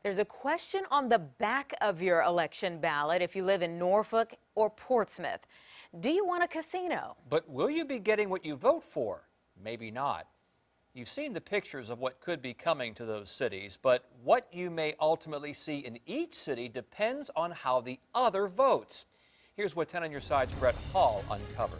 There's a question on the back of your election ballot if you live in Norfolk or Portsmouth. Do you want a casino? But will you be getting what you vote for? Maybe not. You've seen the pictures of what could be coming to those cities, but what you may ultimately see in each city depends on how the other votes. Here's what 10 on Your Side's Brett Hall uncovered.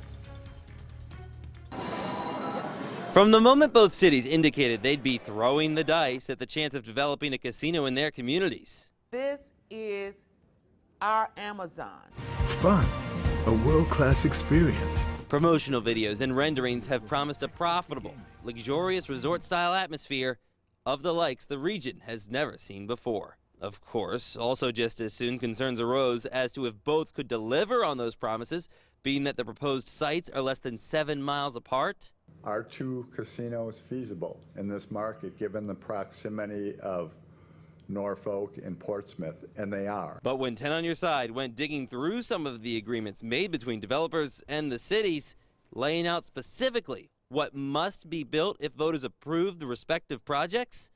From the moment both cities indicated they'd be throwing the dice at the chance of developing a casino in their communities. This is our Amazon. Fun, a world-class experience. Promotional videos and renderings have promised a profitable, luxurious resort-style atmosphere of the likes the region has never seen before. Of course, also just as soon concerns arose as to if both could deliver on those promises, being that the proposed sites are less than 7 miles apart. Are two casinos feasible in this market given the proximity of Norfolk and Portsmouth? And they are. But when 10 on Your Side went digging through some of the agreements made between developers and the cities, laying out specifically what must be built if voters approve the respective projects,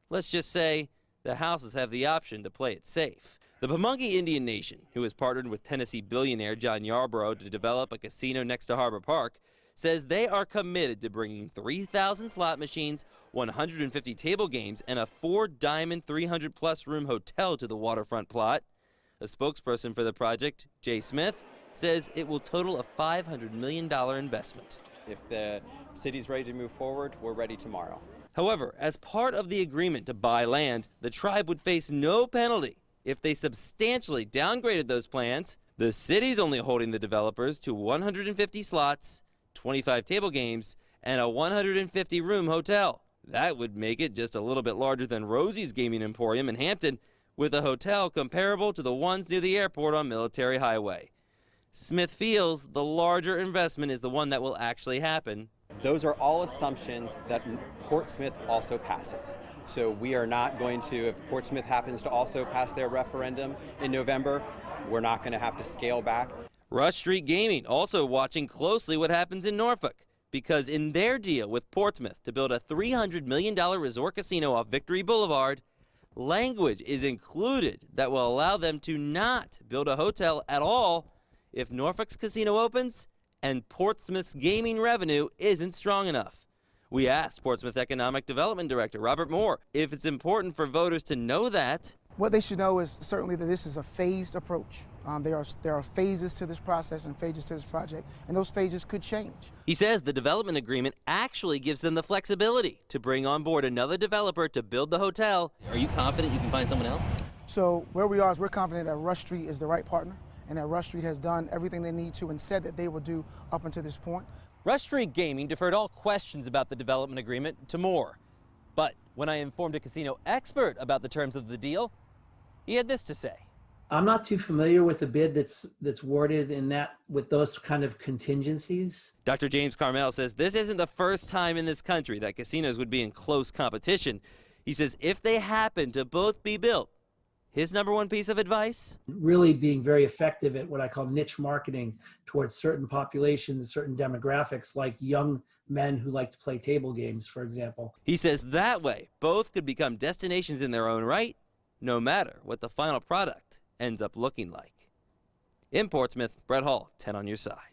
let's just say the houses have the option to play it safe. The Pamunkey Indian Nation, who has partnered with Tennessee billionaire John Yarborough to develop a casino next to Harbor Park, says they are committed to bringing 3,000 slot machines, 150 table games, and a 4-diamond 300-plus room hotel to the waterfront plot. A spokesperson for the project, Jay Smith, says it will total a $500 million investment. If the city's ready to move forward, we're ready tomorrow. However, as part of the agreement to buy land, the tribe would face no penalty if they substantially downgraded those plans. The city's only holding the developers to 150 slots, 25 table games, and a 150-room hotel. That would make it just a little bit larger than Rosie's Gaming Emporium in Hampton, with a hotel comparable to the ones near the airport on Military Highway. Smith feels the larger investment is the one that will actually happen. Those are all assumptions that Portsmouth also passes. So we are not going to, if Portsmouth happens to also pass their referendum in November, we're not going to have to scale back. Rush Street Gaming also watching closely what happens in Norfolk, because in their deal with Portsmouth to build a $300 million resort casino off Victory Boulevard, language is included that will allow them to not build a hotel at all if Norfolk's casino opens and Portsmouth's gaming revenue isn't strong enough. We asked Portsmouth Economic Development Director Robert Moore if it's important for voters to know that. What they should know is certainly that this is a phased approach. There are phases to this process and phases to this project, and those phases could change. He says the development agreement actually gives them the flexibility to bring on board another developer to build the hotel. Are you confident you can find someone else? So where we are is we're confident that Rush Street is the right partner and that Rush Street has done everything they need to and said that they will do up until this point. Rush Street Gaming deferred all questions about the development agreement to Moore. But when I informed a casino expert about the terms of the deal, he had this to say. I'm not too familiar with the bid that's worded in that with those kind of contingencies. Dr. James Carmel says this isn't the first time in this country that casinos would be in close competition. He says if they happen to both be built, his number one piece of advice? Really being very effective at what I call niche marketing towards certain populations, certain demographics, like young men who like to play table games, for example. He says that way, both could become destinations in their own right, no matter what the final product ends up looking like. In Portsmouth, Brett Hall, 10 on Your Side.